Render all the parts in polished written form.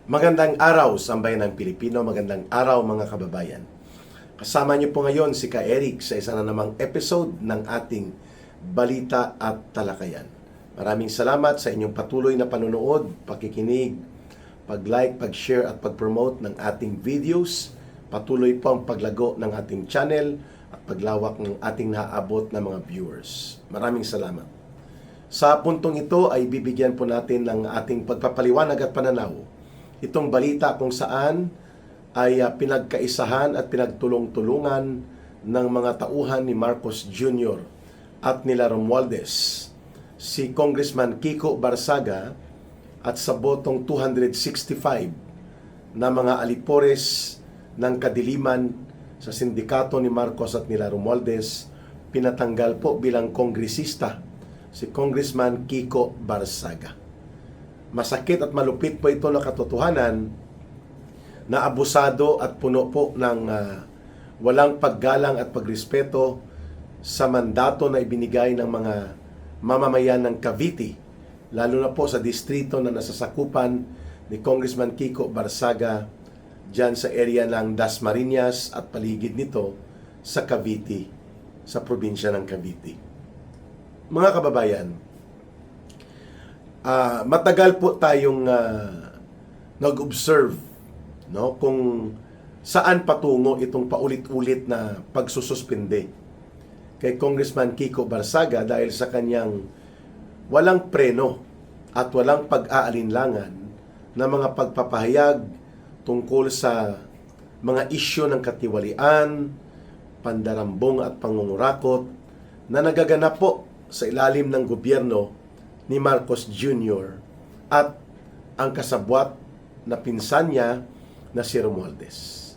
Magandang araw, sambayan ng Pilipino. Magandang araw, mga kababayan. Kasama niyo po ngayon si Ka Eric sa isa na namang episode ng ating Balita at Talakayan. Maraming salamat sa inyong patuloy na panonood, pakikinig, pag-like, pag-share at pag-promote ng ating videos. Patuloy po ang paglago ng ating channel at paglawak ng ating naaabot na mga viewers. Maraming salamat. Sa puntong ito ay bibigyan po natin ng ating pagpapaliwanag at pananaw itong balita kung saan ay pinagkaisahan at pinagtulong-tulungan ng mga tauhan ni Marcos Jr. at nila Romualdez, si Congressman Kiko Barsaga at sa botong 265 na mga alipores ng kadiliman sa sindikato ni Marcos at nila Romualdez, pinatanggal po bilang kongresista si Congressman Kiko Barsaga. Masakit at malupit po ito na katotohanan na abusado at puno po ng walang paggalang at pagrespeto sa mandato na ibinigay ng mga mamamayan ng Cavite, lalo na po sa distrito na nasasakupan ni Congressman Kiko Barsaga dyan sa area ng Dasmariñas at paligid nito sa Cavite, sa probinsya ng Cavite. Mga kababayan, matagal po tayong nag-observe, no, kung saan patungo itong paulit-ulit na pagsususpinde kay Congressman Kiko Barsaga dahil sa kanyang walang preno at walang pag-aalinlangan na mga pagpapahayag tungkol sa mga isyu ng katiwalian, pandarambong at pangungurakot na nagaganap po sa ilalim ng gobyerno ni Marcos Jr. at ang kasabwat na pinsan niya na si Romualdez.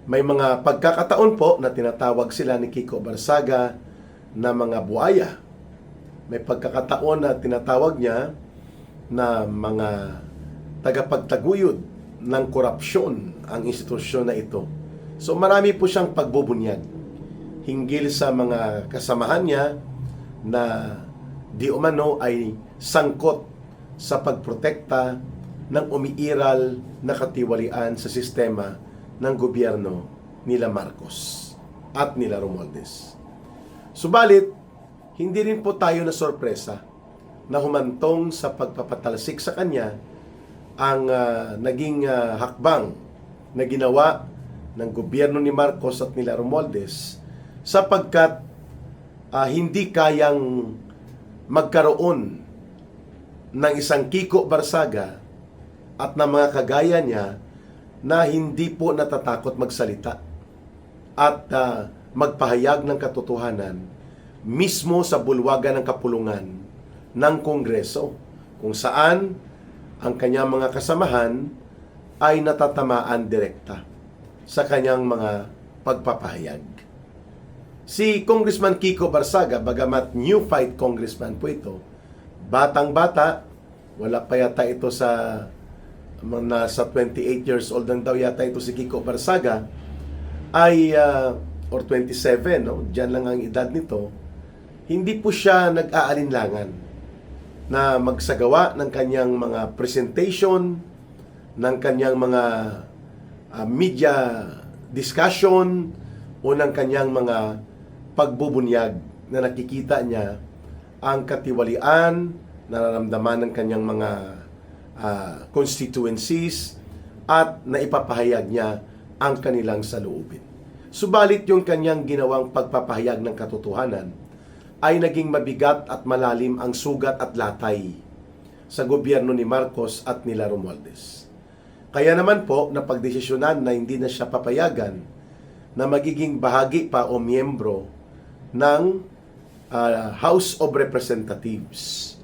May mga pagkakataon po na tinatawag sila ni Kiko Barsaga na mga buaya. May pagkakataon na tinatawag niya na mga tagapagtaguyod ng korupsyon ang institusyon na ito. So marami po siyang pagbubunyag hinggil sa mga kasamahan niya na di umano ay sangkot sa pagprotekta ng umiiral na katiwalian sa sistema ng gobyerno nila Marcos at nila Romualdez. Subalit, hindi rin po tayo na sorpresa na humantong sa pagpapatalsik sa kanya ang naging hakbang na ginawa ng gobyerno ni Marcos at nila Romualdez sapagkat hindi kayang magkaroon ng isang Kiko Barsaga at ng mga kagaya niya na hindi po natatakot magsalita at magpahayag ng katotohanan mismo sa bulwagan ng kapulungan ng Kongreso, kung saan ang kanyang mga kasamahan ay natatamaan direkta sa kanyang mga pagpapahayag. Si Congressman Kiko Barsaga, bagamat new fight congressman po ito, batang-bata, wala pa yata ito sa nasa 28 years old lang daw yata ito si Kiko Barsaga, ay, or 27, no? Diyan lang ang edad nito, hindi po siya nag-aalinlangan na magsagawa ng kanyang mga presentation, ng kanyang mga media discussion, o ng kanyang mga pagbubunyag na nakikita niya ang katiwalian, nararamdaman ng kanyang mga constituencies at naipapahayag niya ang kanilang saloobin. Subalit yung kanyang ginawang pagpapahayag ng katotohanan ay naging mabigat at malalim ang sugat at latay sa gobyerno ni Marcos at nila Romualdez. Kaya naman po napagdesisyonan na hindi na siya papayagan na magiging bahagi pa o miyembro ng House of Representatives.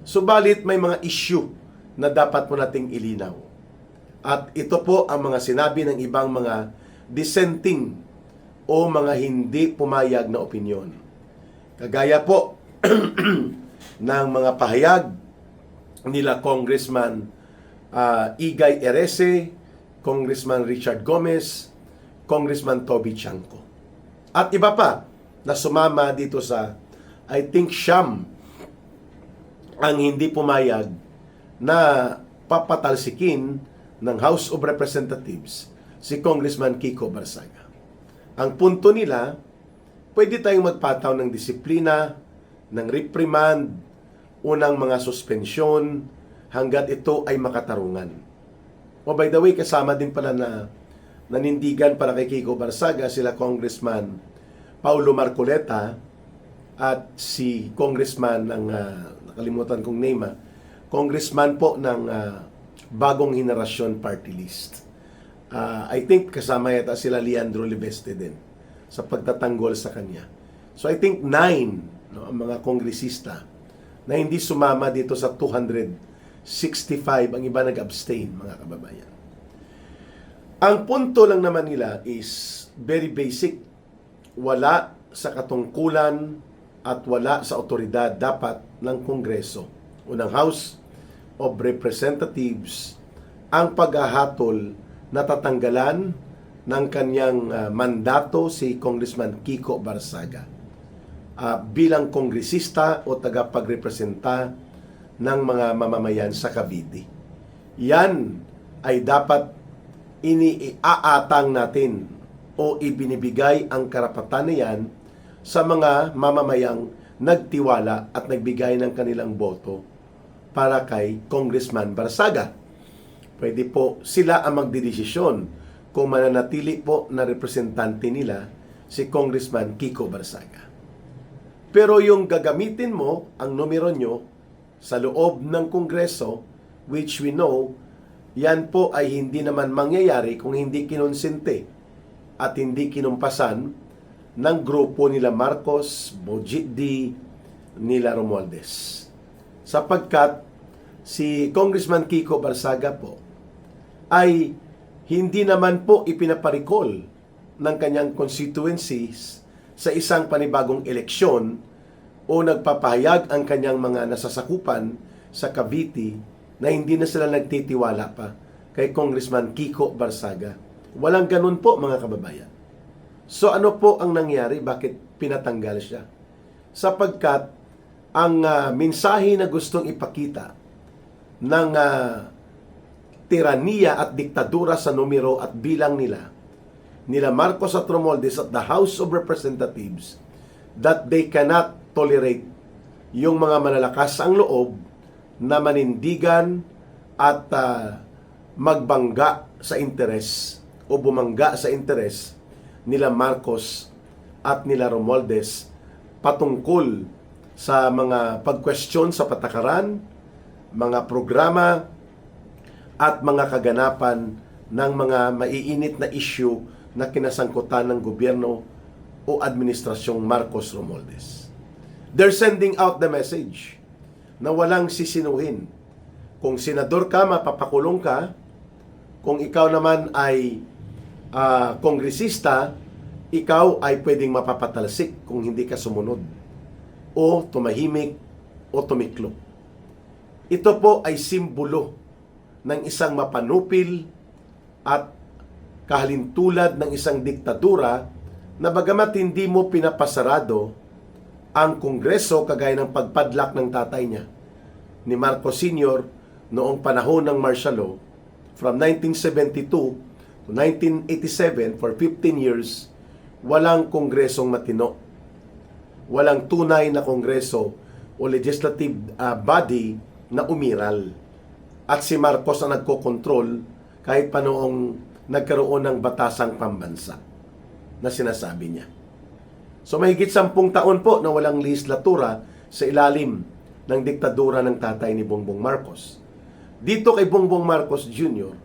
Subalit may mga issue na dapat po nating ilinaw. At ito po ang mga sinabi ng ibang mga dissenting o mga hindi pumayag na opinyon. Kagaya po ng mga pahayag nila Congressman Igay Erese, Congressman Richard Gomez, Congressman Toby Chanco. At iba pa na sumama dito sa, I think, siyam ang hindi pumayag na papatalsikin ng House of Representatives si Congressman Kiko Barsaga. Ang punto nila, pwede tayong magpataw ng disiplina, ng reprimand, unang mga suspensyon, hanggat ito ay makatarungan. O by the way, kasama din pala na nanindigan para kay Kiko Barsaga sila Congressman Paulo Marcoleta at si Congressman ng nakalimutan kong name, Congressman po ng Bagong Henerasyon Party List. I think kasama yata sila Leandro Libeste din sa pagtatanggol sa kanya. So I think 9 ang mga kongresista na hindi sumama dito sa 265, ang iba nag-abstain, mga kababayan. Ang punto lang naman nila is very basic. Wala sa katungkulan at wala sa otoridad dapat ng Kongreso o ng House of Representatives ang paghahatol na tatanggalan ng kanyang mandato si Congressman Kiko Barsaga bilang kongresista o tagapagrepresenta ng mga mamamayan sa Cavite. Yan ay dapat iniaatang natin o ibinibigay ang karapatan na yan sa mga mamamayang nagtiwala at nagbigay ng kanilang boto para kay Congressman Barsaga. Pwede po sila ang magdedesisyon kung mananatili po na representante nila si Congressman Kiko Barsaga. Pero yung gagamitin mo ang numero nyo sa loob ng Kongreso, which we know, yan po ay hindi naman mangyayari kung hindi kinonsente at hindi kinumpasan ng grupo nila Marcos, Bojit D, nila Romualdez. Sapagkat si Congressman Kiko Barsaga po ay hindi naman po ipinaparicall ng kanyang constituencies sa isang panibagong eleksyon o nagpapahayag ang kanyang mga nasasakupan sa Cavite na hindi na sila nagtitiwala pa kay Congressman Kiko Barsaga. Walang ganun po, mga kababayan. So ano po ang nangyari? Bakit pinatanggal siya? Sapagkat ang mensahe na gustong ipakita ng tiraniya at diktadura sa numero at bilang nila Marcos at Romualdez at the House of Representatives, that they cannot tolerate yung mga malalakas ang loob na manindigan at magbangga sa interes o bumangga sa interes nila Marcos at nila Romualdez patungkol sa mga pag-question sa patakaran, mga programa at mga kaganapan ng mga maiinit na issue na kinasangkutan ng gobyerno o administrasyong Marcos Romualdez. They're sending out the message na walang sisinuhin. Kung senador ka, mapapakulong ka. Kung ikaw naman ay kongresista, ikaw ay pwedeng mapapatalsik kung hindi ka sumunod o tumahimik o tumiklop. Ito po ay simbolo ng isang mapanupil at kahalintulad ng isang diktadura na bagamat hindi mo pinapasarado ang Kongreso kagaya ng pagpadlak ng tatay niya ni Marcos Sr. noong panahon ng martial law from 1972 to 1987 for 15 years, walang kongresong matino. Walang tunay na kongreso o legislative body na umiral. At si Marcos ang nagkokontrol kahit pa noong nagkaroon ng batasang pambansa na sinasabi niya. So mahigit 10 taon po na walang legislatura sa ilalim ng diktadura ng tatay ni Bongbong Marcos. Dito kay Bongbong Marcos Jr.,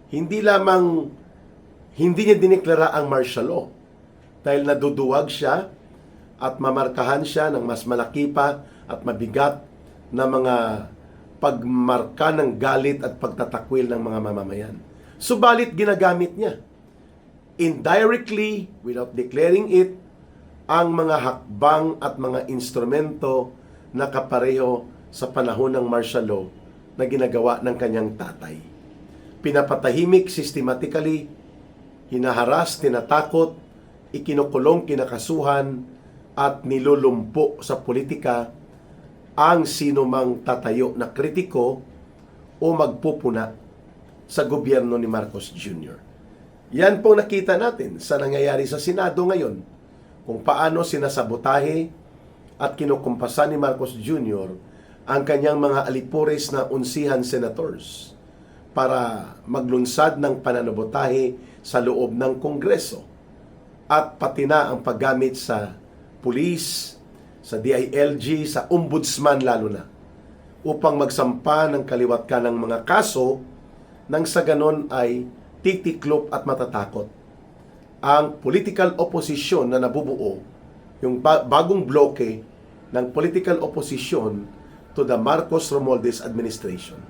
hindi lamang hindi niya dineklara ang martial law dahil naduduwag siya at mamarkahan siya ng mas malaki pa at mabigat na mga pagmarka ng galit at pagtatakwil ng mga mamamayan. Subalit ginagamit niya indirectly, without declaring it, ang mga hakbang at mga instrumento na kapareho sa panahon ng martial law na ginagawa ng kanyang tatay. Pinapatahimik systematically, hinaharas, tinatakot, ikinukulong, kinakasuhan, at nilulumpo sa politika ang sinumang tatayo na kritiko o magpupuna sa gobyerno ni Marcos Jr. Yan po nakita natin sa nangyayari sa Senado ngayon, kung paano sinasabotahe at kinukumpasan ni Marcos Jr. ang kanyang mga alipores na unsihan senators para maglunsad ng pananabotahe sa loob ng Kongreso, at pati na ang paggamit sa pulis, sa DILG, sa ombudsman lalo na, upang magsampa ng kaliwat kanang mga kaso nang sa ganon ay titiklop at matatakot ang political opposition na nabubuo, yung bagong bloke ng political opposition to the Marcos Romualdez administration.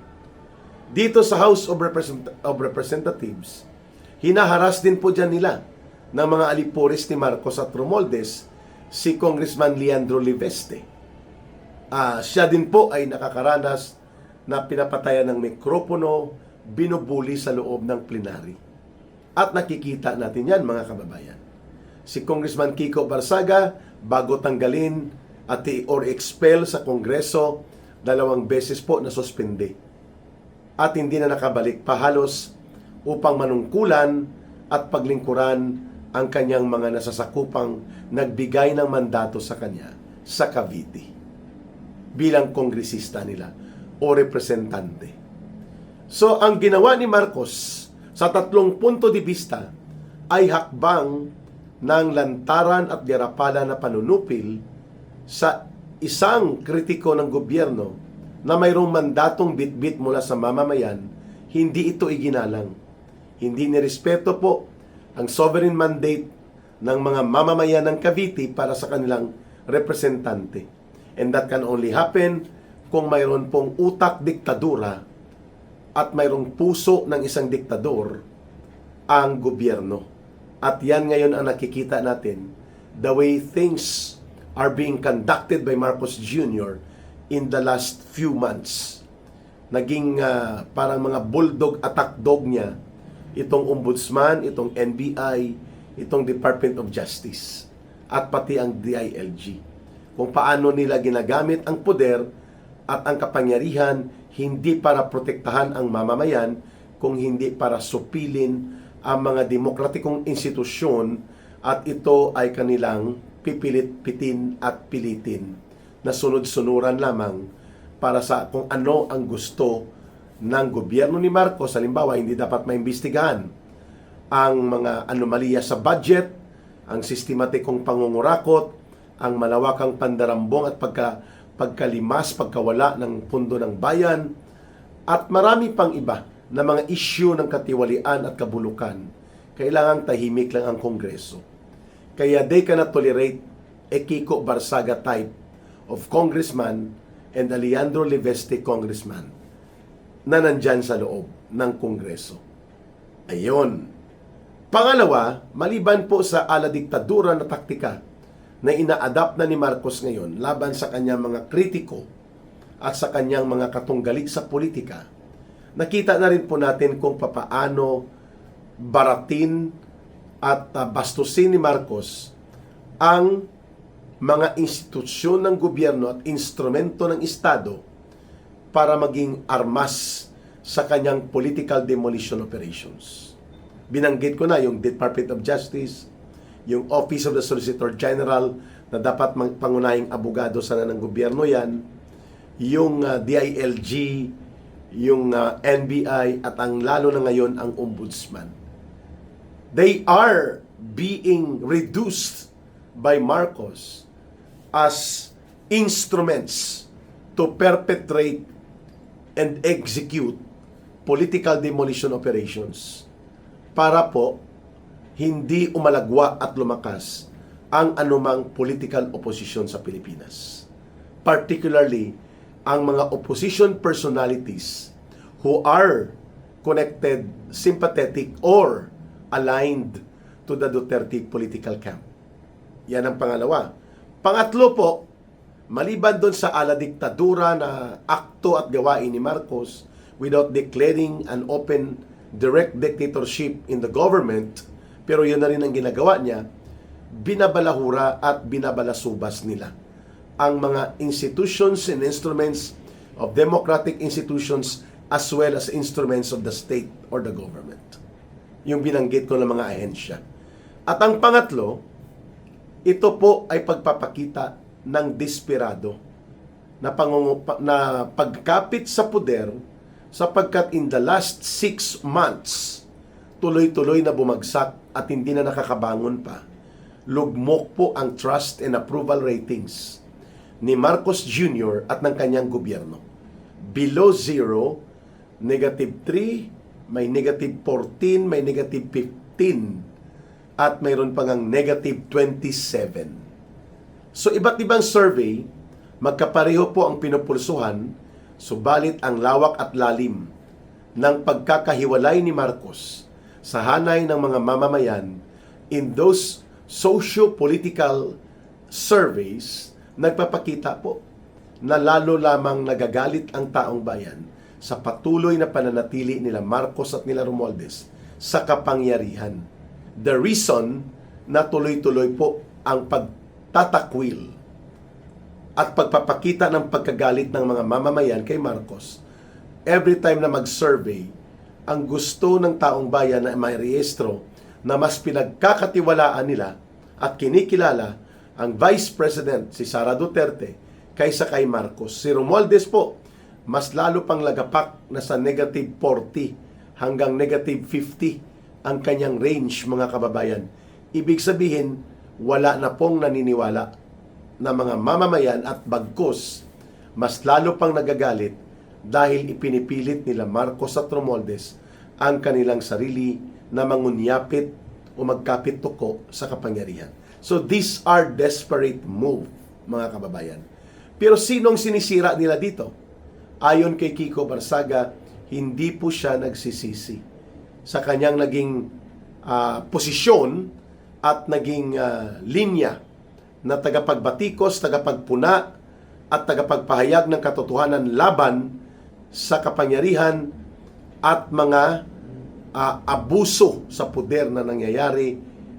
Dito sa House of Representatives, hinaharas din po dyan nila ng mga alipores ni Marcos at Romualdez si Congressman Leandro Liveste. Siya din po ay nakakaranas na pinapatayan ng mikropono, binubuli sa loob ng plenary. At nakikita natin yan, mga kababayan. Si Congressman Kiko Barsaga, bago tanggalin or expel sa Kongreso, 2 beses po na suspende. At hindi na nakabalik pa halos upang manungkulan at paglingkuran ang kanyang mga nasasakupang nagbigay ng mandato sa kanya sa Cavite bilang kongresista nila o representante. So, ang ginawa ni Marcos sa 3 punto de vista ay hakbang ng lantaran at dirapala na panunupil sa isang kritiko ng gobyerno na mayroong mandatong bitbit mula sa mamamayan. Hindi ito iginalang. Hindi nirespeto po ang sovereign mandate ng mga mamamayan ng Cavite para sa kanilang representante. And that can only happen kung mayroon pong utak diktadura at mayroong puso ng isang diktador ang gobyerno. At yan ngayon ang nakikita natin, the way things are being conducted by Marcos Jr. in the last few months. Naging parang mga bulldog attack dog niya itong ombudsman, itong NBI, itong Department of Justice, at pati ang DILG. Kung paano nila ginagamit ang poder at ang kapangyarihan hindi para protektahan ang mamamayan, kung hindi para supilin ang mga demokratikong institusyon, at ito ay kanilang pipilit-pitin at pilitin na sunod-sunuran lamang para sa kung ano ang gusto ng gobyerno ni Marcos. Halimbawa, hindi dapat maimbestigahan ang mga anomalya sa budget, ang sistematikong pangungurakot, ang malawakang pandarambong at pagkalimas, pagkawala ng pundo ng bayan, at marami pang iba na mga issue ng katiwalian at kabulukan. Kailangang tahimik lang ang Kongreso. Kaya they cannot tolerate a Kiko Barsaga type of congressman and a Leandro Liveste congressman na nandyan sa loob ng Kongreso. Ayon. Pangalawa, maliban po sa ala-diktadura na taktika na ina-adapt na ni Marcos ngayon laban sa kanyang mga kritiko at sa kanyang mga katunggali sa politika, nakita na rin po natin kung papaano baratin at bastusin ni Marcos ang mga institusyon ng gobyerno at instrumento ng Estado para maging armas sa kanyang political demolition operations. Binanggit ko na yung Department of Justice, yung Office of the Solicitor General na dapat pangunahing abogado sana ng gobyerno yan, yung DILG, yung NBI, at ang lalo na ngayon ang Ombudsman. They are being reduced by Marcos as instruments to perpetrate and execute political demolition operations para po hindi umalagwa at lumakas ang anumang political opposition sa Pilipinas. Particularly, ang mga opposition personalities who are connected, sympathetic, or aligned to the Duterte political camp. Yan ang pangalawa. Pangatlo po, maliban doon sa ala-diktadura na akto at gawain ni Marcos without declaring an open, direct dictatorship in the government, pero yun na rin ang ginagawa niya, binabalahura at binabalasubas nila ang mga institutions and instruments of democratic institutions as well as instruments of the state or the government. Yung binanggit ko ng mga ahensya. At ang pangatlo, ito po ay pagpapakita ng desperado na pagkapit sa poder, sapagkat in the last 6 months, tuloy-tuloy na bumagsak at hindi na nakakabangon pa. Lugmok po ang trust and approval ratings ni Marcos Jr. at ng kanyang gobyerno. Below 0, -3, may -14, may -15, at mayroon pang ang -27. So iba't ibang survey, magkapareho po ang pinupulsuhan, subalit ang lawak at lalim ng pagkakahiwalay ni Marcos sa hanay ng mga mamamayan in those socio-political surveys, nagpapakita po na lalo lamang nagagalit ang taong bayan sa patuloy na pananatili nila Marcos at nila Romualdez sa kapangyarihan. The reason na tuloy-tuloy po ang pagtatakwil at pagpapakita ng pagkagalit ng mga mamamayan kay Marcos, every time na mag-survey, ang gusto ng taong bayan na may rehistro na mas pinagkakatiwalaan nila at kinikilala ang Vice President si Sara Duterte kaysa kay Marcos. Si Romualdez po, mas lalo pang lagapak na sa -40 hanggang -50 ang kanyang range, mga kababayan. Ibig sabihin, wala na pong naniniwala na mga mamamayan at bagkus, mas lalo pang nagagalit dahil ipinipilit nila Marcos at Romualdez ang kanilang sarili na mangunyapit o magkapit tuko sa kapangyarihan. So these are desperate move, mga kababayan. Pero sinong sinisira nila dito? Ayon kay Kiko Barsaga, hindi po siya nagsisisi sa kanyang naging posisyon at naging linya na tagapagbatikos, tagapagpuna at tagapagpahayag ng katotohanan laban sa kapangyarihan at mga abuso sa poder na nangyayari,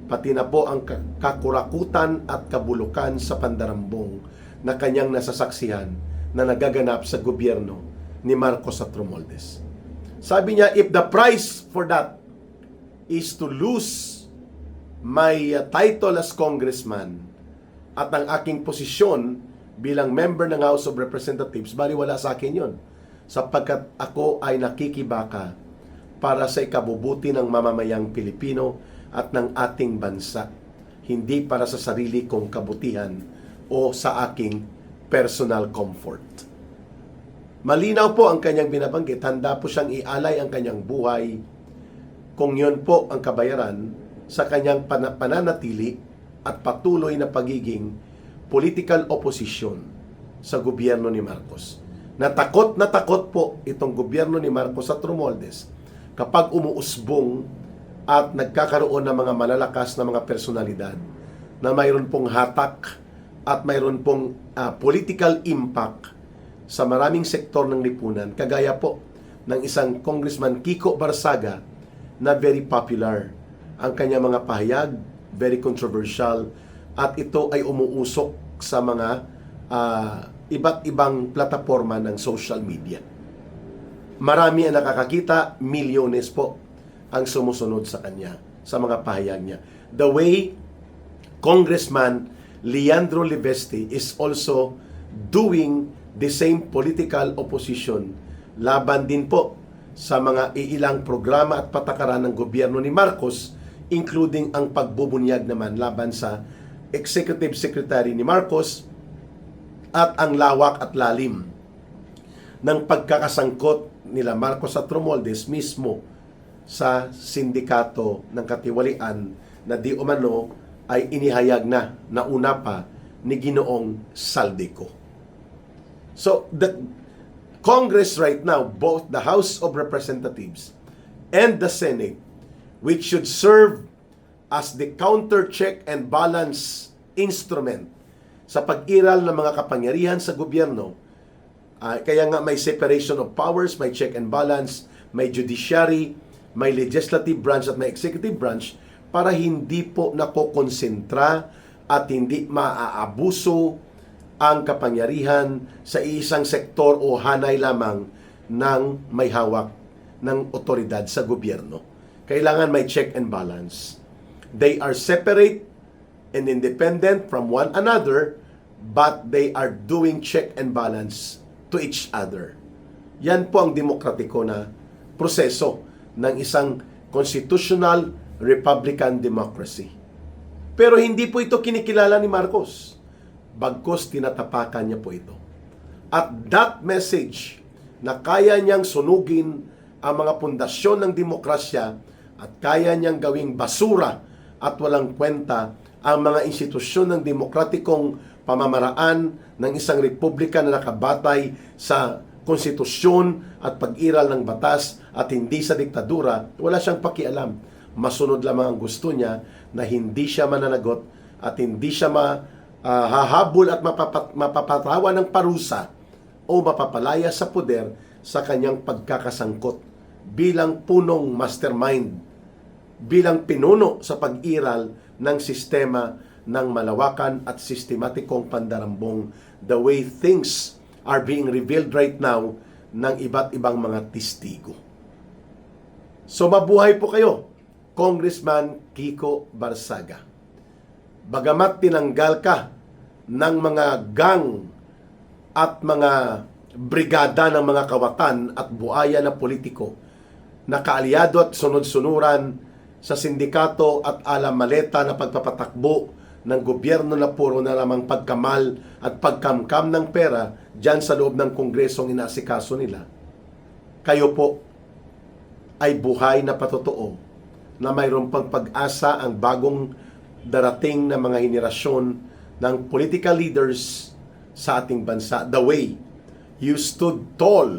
pati na po ang kakurakutan at kabulukan sa pandarambong na kanyang nasasaksihan na nagaganap sa gobyerno ni Marcos at Romualdez. Sabi niya, if the price for that is to lose my title as congressman at ang aking posisyon bilang member ng House of Representatives, baliwala sa akin yon, sapagkat ako ay nakikibaka para sa ikabubuti ng mamamayang Pilipino at ng ating bansa, hindi para sa sarili kong kabutihan o sa aking personal comfort. Malinaw po ang kanyang binabanggit, handa po siyang ialay ang kanyang buhay kung yun po ang kabayaran sa kanyang pananatili at patuloy na pagiging political opposition sa gobyerno ni Marcos. Na takot po itong gobyerno ni Marcos at Romualdez kapag umuusbong at nagkakaroon ng mga malalakas na mga personalidad na mayroon pong hatak at mayroon pong political impact sa maraming sektor ng lipunan, kagaya po ng isang Congressman Kiko Barsaga na very popular. Ang kanyang mga pahayag, very controversial, at ito ay umuusok sa mga iba't ibang plataforma ng social media. Marami ang nakakakita, milyones po ang sumusunod sa kanya, sa mga pahayag niya. The way Congressman Leandro Libeste is also doing the same political opposition laban din po sa mga iilang programa at patakaran ng gobyerno ni Marcos, including ang pagbubunyag naman laban sa Executive Secretary ni Marcos at ang lawak at lalim ng pagkakasangkot nila Marcos at Romualdez mismo sa sindikato ng katiwalian na di umano ay inihayag na nauna pa ni Ginoong Saldico. So, the Congress right now, both the House of Representatives and the Senate, which should serve as the counter check and balance instrument sa pag-iral ng mga kapangyarihan sa gobyerno, kaya nga may separation of powers, may check and balance, may judiciary, may legislative branch at may executive branch, para hindi po nakokonsentra at hindi maaabuso ang kapangyarihan sa isang sektor o hanay lamang ng may hawak ng otoridad sa gobyerno. Kailangan may check and balance. They are separate and independent from one another, but they are doing check and balance to each other. Yan po ang demokratiko na proseso ng isang constitutional republican democracy. Pero hindi po ito kinikilala ni Marcos. Bagkus tinatapakan niya po ito. At that message na kaya niyang sunugin ang mga pundasyon ng demokrasya at kaya niyang gawing basura at walang kwenta ang mga institusyon ng demokratikong pamamaraan ng isang republika na nakabatay sa konstitusyon at pag-iral ng batas at hindi sa diktadura, wala siyang pakialam. Masunod lamang ang gusto niya na hindi siya mananagot at hindi siya hahabol at mapapatawa ng parusa o mapapalaya sa poder sa kanyang pagkakasangkot bilang punong mastermind, bilang pinuno sa pag-iral ng sistema ng malawakan at sistematikong pandarambong, the way things are being revealed right now ng iba't ibang mga testigo. So mabuhay po kayo, Congressman Kiko Barsaga. Bagamat tinanggal ka ng mga gang at mga brigada ng mga kawatan at buaya na politiko na kaalyado at sunod-sunuran sa sindikato at alamaleta na pagpapatakbo ng gobyerno na puro na lamang pagkamal at pagkamkam ng pera dyan sa loob ng kongresong inaasikaso nila. Kayo po ay buhay na patotoo na mayroon pang pag-asa ang bagong darating na mga henerasyon ng political leaders sa ating bansa. The way you stood tall,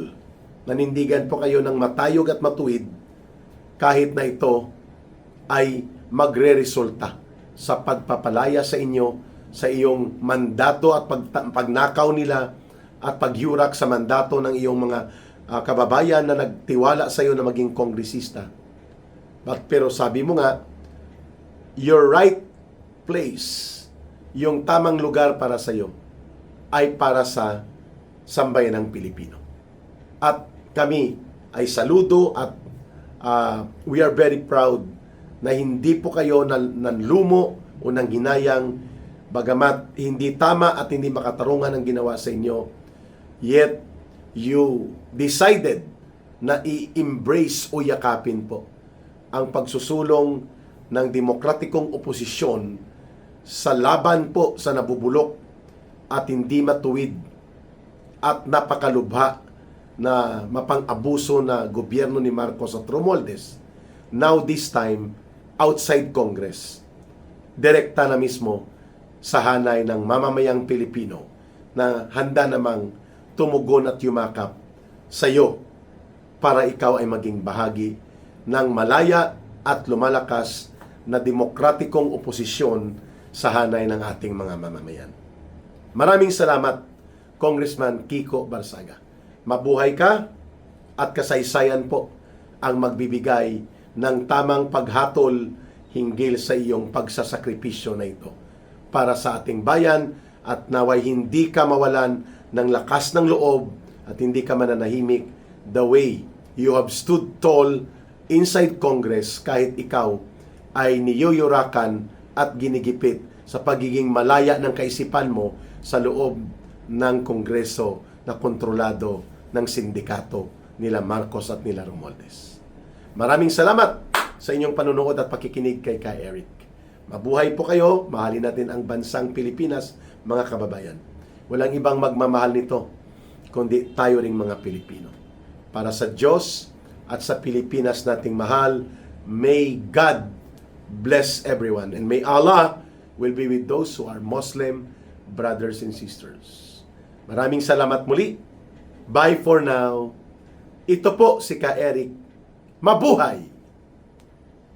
nanindigan po kayo ng matayog at matuwid kahit na ito ay magre-resulta sa pagpapalaya sa inyo sa iyong mandato at pagnakaw nila at pagyurak sa mandato ng iyong mga kababayan na nagtiwala sa iyo na maging kongresista. Pero sabi mo nga, your right place, yung tamang lugar para sa iyo, ay para sa sambayan ng Pilipino. At kami ay saludo at we are very proud na hindi po kayo nanlumo o nanghinayang bagamat hindi tama at hindi makatarungan ang ginawa sa inyo, yet you decided na i-embrace o yakapin po ang pagsusulong ng demokratikong oposisyon sa laban po sa nabubulok at hindi matuwid at napakalubha na mapang-abuso na gobyerno ni Marcos at Romualdez. Now this time, outside Congress, direkta na mismo sa hanay ng mamamayang Pilipino na handa namang tumugon at yumakap sa iyo para ikaw ay maging bahagi ng malaya at lumalakas na demokratikong oposisyon sa hanay ng ating mga mamamayan. Maraming salamat, Congressman Kiko Barsaga. Mabuhay ka at kasaysayan po ang magbibigay ng tamang paghatol hinggil sa iyong pagsasakripisyo na ito para sa ating bayan at naway hindi ka mawalan ng lakas ng loob at hindi ka mananahimik the way you have stood tall inside Congress kahit ikaw ay niyuyurakan at ginigipit sa pagiging malaya ng kaisipan mo sa loob ng Kongreso na kontrolado ng sindikato nila Marcos at nila Romualdez. Maraming salamat sa inyong panunood at pakikinig kay Eric. Mabuhay po kayo, mahalin natin ang bansang Pilipinas, mga kababayan. Walang ibang magmamahal nito, kundi tayo ring mga Pilipino. Para sa Diyos at sa Pilipinas nating mahal, may God bless everyone. And may Allah will be with those who are Muslim brothers and sisters. Maraming salamat muli. Bye for now. Ito po si Eric. Mabuhay!